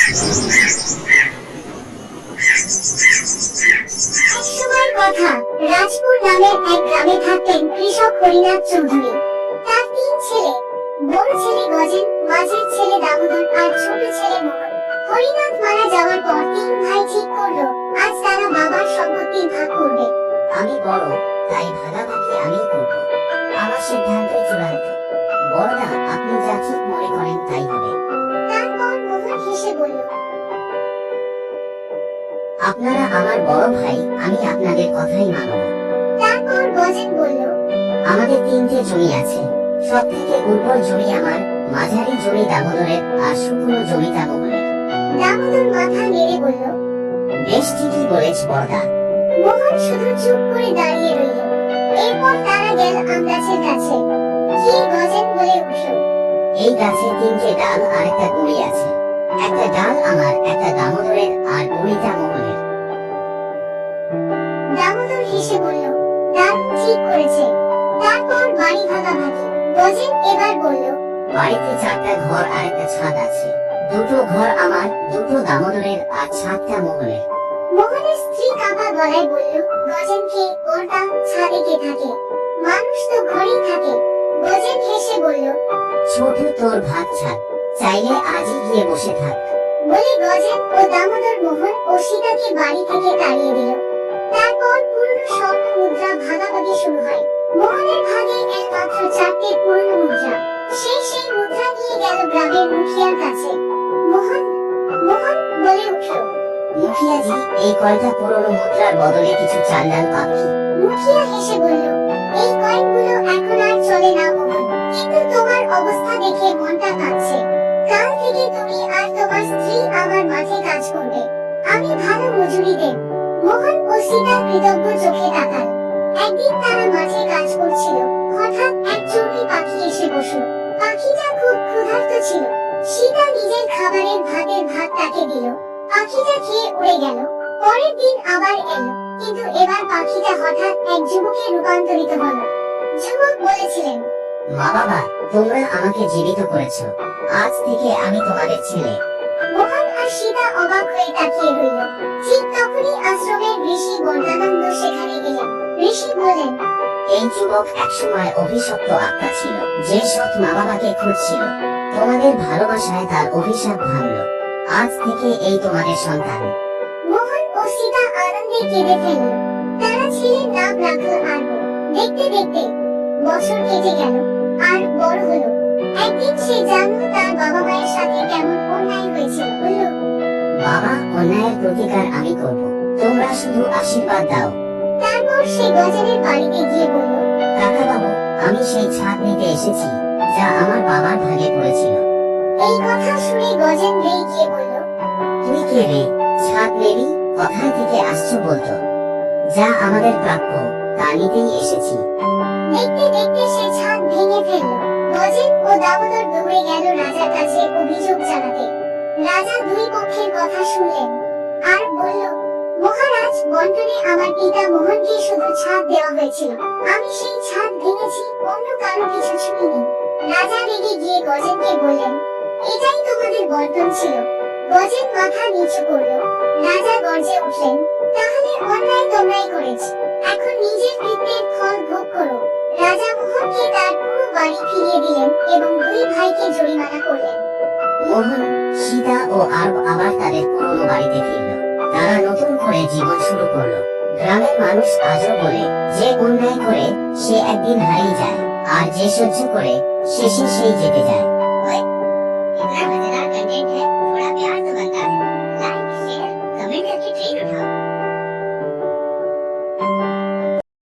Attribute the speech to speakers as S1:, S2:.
S1: একসময়ের কথা, রাজপুর নামের এক গ্রামে থাকতেন কৃষক হরিনাথ চৌধুরী। তার 3 ছেলে, বড় ছেলে গজেন, মাঝের ছেলে দামোদর আর ছোট ছেলে মোহন। হরিনাথ মারা যাওয়ার পর 3 ভাই ঠিক করলো আজ তারা বাবার সম্পত্তি ভাগ করবে।
S2: আমি বড়, তাই ভাগাভাগি আমিই করব। আমার সিদ্ধান্তই চূড়ান্ত। বড়দা, আপনি যা ঠিক মনে করেন তাই হবে।
S1: তারপর মোহন হেসে বলল,
S2: আপনারা আমার বড় ভাই, আমি আপনাদের কথাই মানব।
S1: তারপর গজেন বলল,
S2: আমাদের 3টে জমি আছে। সব থেকে উর্বর জমি আমার, মাঝারি জমি দামোদরের, আর শুকনো জমিটা মোহনের।
S1: দামোদর মাথা নেড়ে বলল,
S2: বেশ ঠিকই বলেছ বড়দা।
S1: মোহন শুধু চুপ করে দাঁড়িয়ে রইল। এরপর তারা গেল আম গাছের কাছে। গিয়ে গজেন বলে উঠল,
S2: এই গাছে 3টে ডাল আর একটা গুঁড়ি আছে। একটা ডাল আমার, একটা দামোদরের, আর গুঁড়িটা মোহনের।
S1: দামোদর হেসে বলল, দারুণ ঠিক করেছে। তারপর বাড়ি ভাগাভাগি। গজেন এবার বলল,
S2: বাড়িতে 4টা ঘর আর একটা ছাদ আছে। 2টো ঘর আমার, 2টো দামোদরের, আর ছাদটা মোহনের।
S1: মোহনের স্ত্রী কাঁপা গলায় বলল, গজেনকে ওরটা ছাদে কে থাকে? মানুষ তো ঘরেই থাকে। গজেন হেসে বলল,
S2: ছোট তোর ভাত ছাদ, চাইলে আজই গিয়ে বসে থাক।
S1: বলে গজেন ও দামোদর মোহন ও সীতাকে বাড়ি থেকে তাড়িয়ে দিল। তারপর পুরনো স্বর্ণ মুদ্রা ভাগাভাগি শুরু হয়। মোহনের ভাগে একমাত্র 4টে পুরনো মুদ্রা। সেই মুদ্রা নিয়ে গেল গ্রামের মুখিয়ার কাছে। মোহন মোহন বলে উঠল,
S2: মুখিয়াজি, এই কয়টা পুরনো মুদ্রার বদলে কিছু চান্দাল পাখি।
S1: মুখিয়া হেসে বলল, এই কয়েনগুলো এখন আর চলে না মোহন, কিন্তু তোমার অবস্থা দেখে মনটা কাঁদছে। কাল থেকে তুমি আর তোমার স্ত্রী আমার মাঠে কাজ করবে। আমি ভালো মজুরি দেব। মোহন ও সীতা কৃতজ্ঞ চোখে তাকাল। একদিন তারা মাঠে কাজ করছিল। হঠাৎ এক চড়ুই পাখি এসে বসল। পাখিটা খুব ক্ষুধার্ত ছিল। সীতা নিজের খাবারের ভাতের ভাত তাকে দিল। পাখিটা খেয়ে উড়ে গেল। পরের দিন আবার এলো, কিন্তু এবার পাখিটা হঠাৎ এক যুবকে রূপান্তরিত হলো। যুবক বলেছিলেন,
S2: মা বাবা, তোমরা আমাকে জীবিত করেছো। আজ থেকে আমি তোমাদের ছেলে।
S1: মোহন আর সীতা অবাক হয়ে তাকিয়ে রইল। ঠিক তখনই আশ্রমের ঋষি বর্ণানন্দ সেখানে এলেন। ঋষি বললেন,
S2: এই যুবক একসময় অভিশপ্ত আত্মা ছিল, যে সৎ মা বাবাকে খুঁজছিল। তোমাদের ভালোবাসায় তার অভিশাপ ভাঙলো। আজ থেকে এই তোমাদের সন্তান।
S1: মোহন ও সীতা আনন্দে কেঁদে ফেলল। তারা ছেলের নাম রাখল আরব। দেখতে দেখতে বছর কেটে গেল, আর বড় হলো। একদিন সে জানলো তার বাবা মায়ের সাথে কেমন অন্যায় হয়েছিল। বলল,
S2: বাবা, অন্যায়ের প্রতিকার আমি করব। তোমরা শুধু আশীর্বাদ দাও।
S1: তারপর সে গজেনের বাড়িতে গিয়ে বলল,
S2: কাকা বাবু, আমি সেই ছাদ নিতে এসেছি, যা আমার বাবার ভাগে পড়েছিল।
S1: এই কথা শুনে গজেন রেগে গিয়ে বলল,
S2: তুই কে রে? ছাদ নেবি? কোথায় থেকে আসছো বলতো? যা আমাদের প্রাপ্য, তা নিতেই এসেছি।
S1: দেখতে দেখতে সে ছাদ ভেঙে ফেলল। গজেন ও দামোদর দৌড়ে গেল রাজার কাছে অভিযোগ জানাতে। রাজা 2 পক্ষের কথা শুনলেন আর বলল, মহারাজ, বন্টনে আমার পিতা মোহনকে শুধু ছাদ দেওয়া হয়েছিল। আমি সেই ছাদ ভেঙেছি, অন্য কারো কিছু ছুঁইনি। রাজা রেগে গিয়ে গজেনকে বললেন, এটাই তোমাদের বন্টন ছিল। গজেন মাথা নিচু করল। রাজা গর্জে উঠলেন, তাহলে অন্যায় তোমরাই করেছ। এখন নিজের কৃত্যের ফল ভোগ করো। রাজা মোহনকে তার পুরো বাড়ি ফিরিয়ে দিলেন এবং 2 ভাইকে জরিমানা করলেন।
S2: মোহন, সীতা ও আরব আবার তাদের পুরনো বাড়িতে ফিরল। তারা নতুন করে জীবন শুরু করলো। গ্রামের মানুষ আজও বলে, যে অন্যায় করে সে একদিন হারিয়ে যায়, আর যে সহ্য করে শেষে সেই জিতে যায়।
S1: इतना मजेदार कंटेंट है